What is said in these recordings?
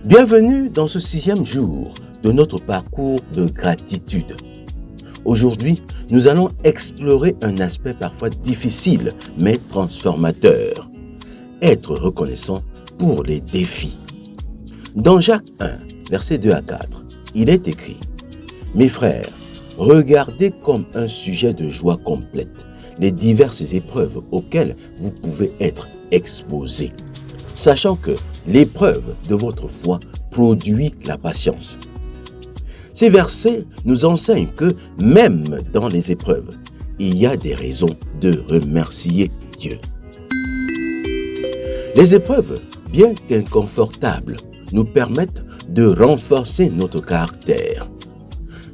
Bienvenue dans ce 6e jour de notre parcours de gratitude. Aujourd'hui, nous allons explorer un aspect parfois difficile mais transformateur. Être reconnaissant pour les défis. Dans Jacques 1, versets 2 à 4, il est écrit « Mes frères, regardez comme un sujet de joie complète les diverses épreuves auxquelles vous pouvez être exposés, sachant que l'épreuve de votre foi produit la patience. » Ces versets nous enseignent que même dans les épreuves, il y a des raisons de remercier Dieu. Les épreuves, bien qu'inconfortables, nous permettent de renforcer notre caractère.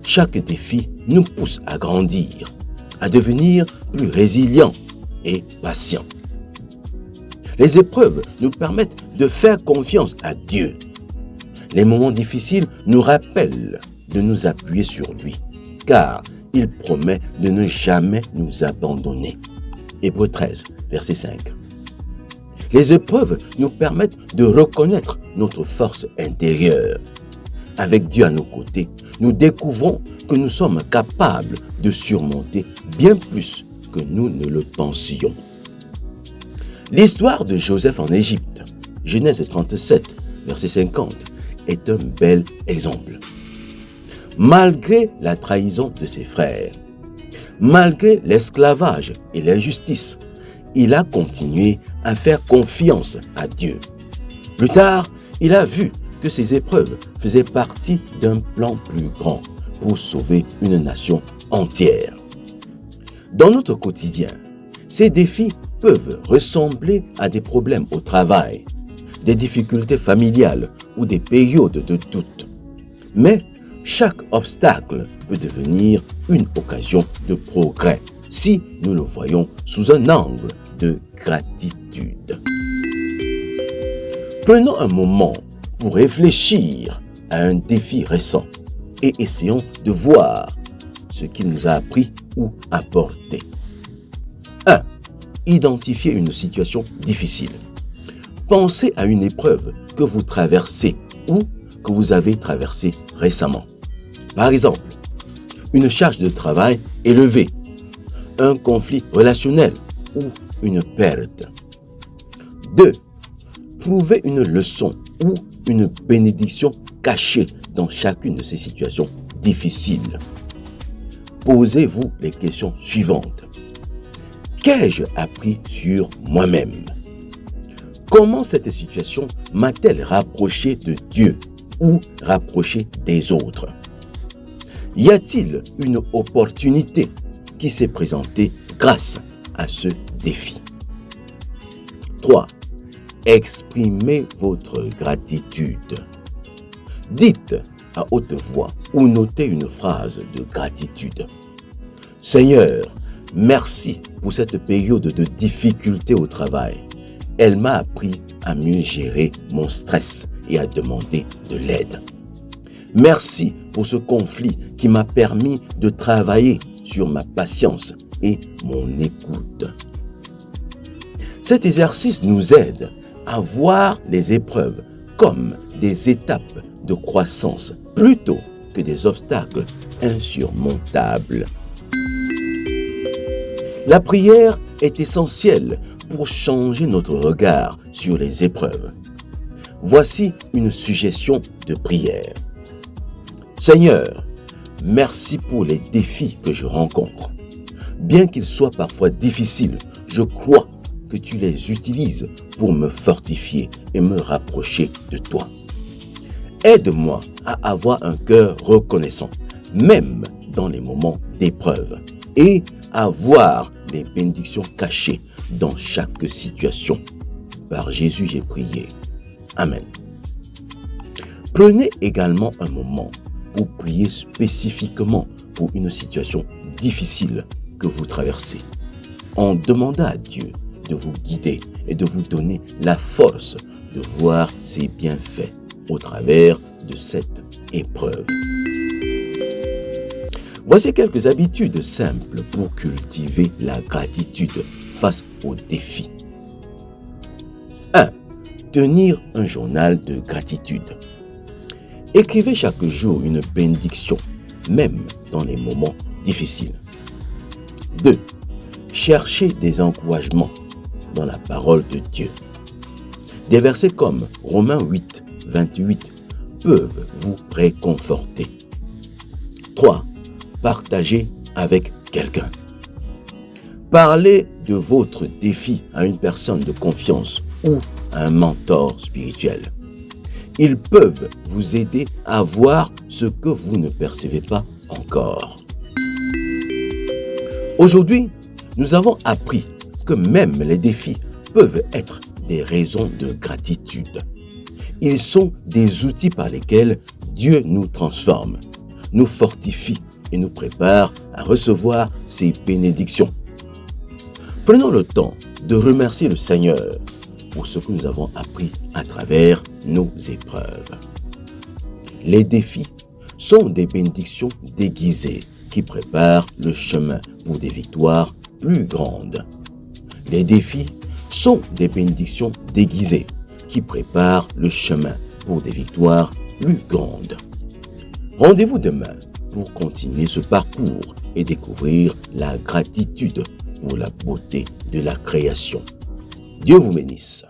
Chaque défi nous pousse à grandir, à devenir plus résilients et patients. Les épreuves nous permettent de faire confiance à Dieu. Les moments difficiles nous rappellent de nous appuyer sur lui, car il promet de ne jamais nous abandonner. Hébreux 13, verset 5. Les épreuves nous permettent de reconnaître notre force intérieure. Avec Dieu à nos côtés, nous découvrons que nous sommes capables de surmonter bien plus que nous ne le pensions. L'histoire de Joseph en Égypte, Genèse 37, verset 50, est un bel exemple. Malgré la trahison de ses frères, malgré l'esclavage et l'injustice, il a continué à faire confiance à Dieu. Plus tard, il a vu que ces épreuves faisaient partie d'un plan plus grand pour sauver une nation entière. Dans notre quotidien, ces défis peuvent ressembler à des problèmes au travail, des difficultés familiales ou des périodes de doute. Mais chaque obstacle peut devenir une occasion de progrès si nous le voyons sous un angle de gratitude. Prenons un moment pour réfléchir à un défi récent et essayons de voir ce qu'il nous a appris ou apporté. 1. Identifiez une situation difficile. Pensez à une épreuve que vous traversez ou que vous avez traversée récemment. Par exemple, une charge de travail élevée, un conflit relationnel ou une perte. 2. Trouvez une leçon ou une bénédiction cachée dans chacune de ces situations difficiles. Posez-vous les questions suivantes. Qu'ai-je appris sur moi-même? Comment cette situation m'a-t-elle rapproché de Dieu ou rapproché des autres? Y a-t-il une opportunité qui s'est présentée grâce à ce défi? 3. Exprimez votre gratitude. Dites à haute voix ou notez une phrase de gratitude. Seigneur, merci pour cette période de difficulté au travail. Elle m'a appris à mieux gérer mon stress et à demander de l'aide. Merci pour ce conflit qui m'a permis de travailler sur ma patience et mon écoute. Cet exercice nous aide à voir les épreuves comme des étapes de croissance plutôt que des obstacles insurmontables. La prière est essentielle pour changer notre regard sur les épreuves. Voici une suggestion de prière. Seigneur, merci pour les défis que je rencontre. Bien qu'ils soient parfois difficiles, je crois que tu les utilises pour me fortifier et me rapprocher de toi. Aide-moi à avoir un cœur reconnaissant, même dans les moments d'épreuve, et à voir les bénédictions cachées dans chaque situation. Par Jésus, j'ai prié. Amen. Prenez également un moment pour prier spécifiquement pour une situation difficile que vous traversez, en demandant à Dieu de vous guider et de vous donner la force de voir ses bienfaits au travers de cette épreuve. Voici quelques habitudes simples pour cultiver la gratitude face aux défis. 1. Tenir un journal de gratitude. Écrivez chaque jour une bénédiction, même dans les moments difficiles. 2. Cherchez des encouragements dans la parole de Dieu. Des versets comme Romains 8, 28 peuvent vous réconforter. 3. Partagez avec quelqu'un. Parlez de votre défi à une personne de confiance ou à un mentor spirituel. Ils peuvent vous aider à voir ce que vous ne percevez pas encore. Aujourd'hui, nous avons appris que même les défis peuvent être des raisons de gratitude. Ils sont des outils par lesquels Dieu nous transforme, nous fortifie et nous prépare à recevoir ses bénédictions. Prenons le temps de remercier le Seigneur pour ce que nous avons appris à travers nos épreuves. Les défis sont des bénédictions déguisées qui préparent le chemin pour des victoires plus grandes. Les défis sont des bénédictions déguisées qui préparent le chemin pour des victoires plus grandes. Rendez-vous demain pour continuer ce parcours et découvrir la gratitude pour la beauté de la création. Dieu vous bénisse.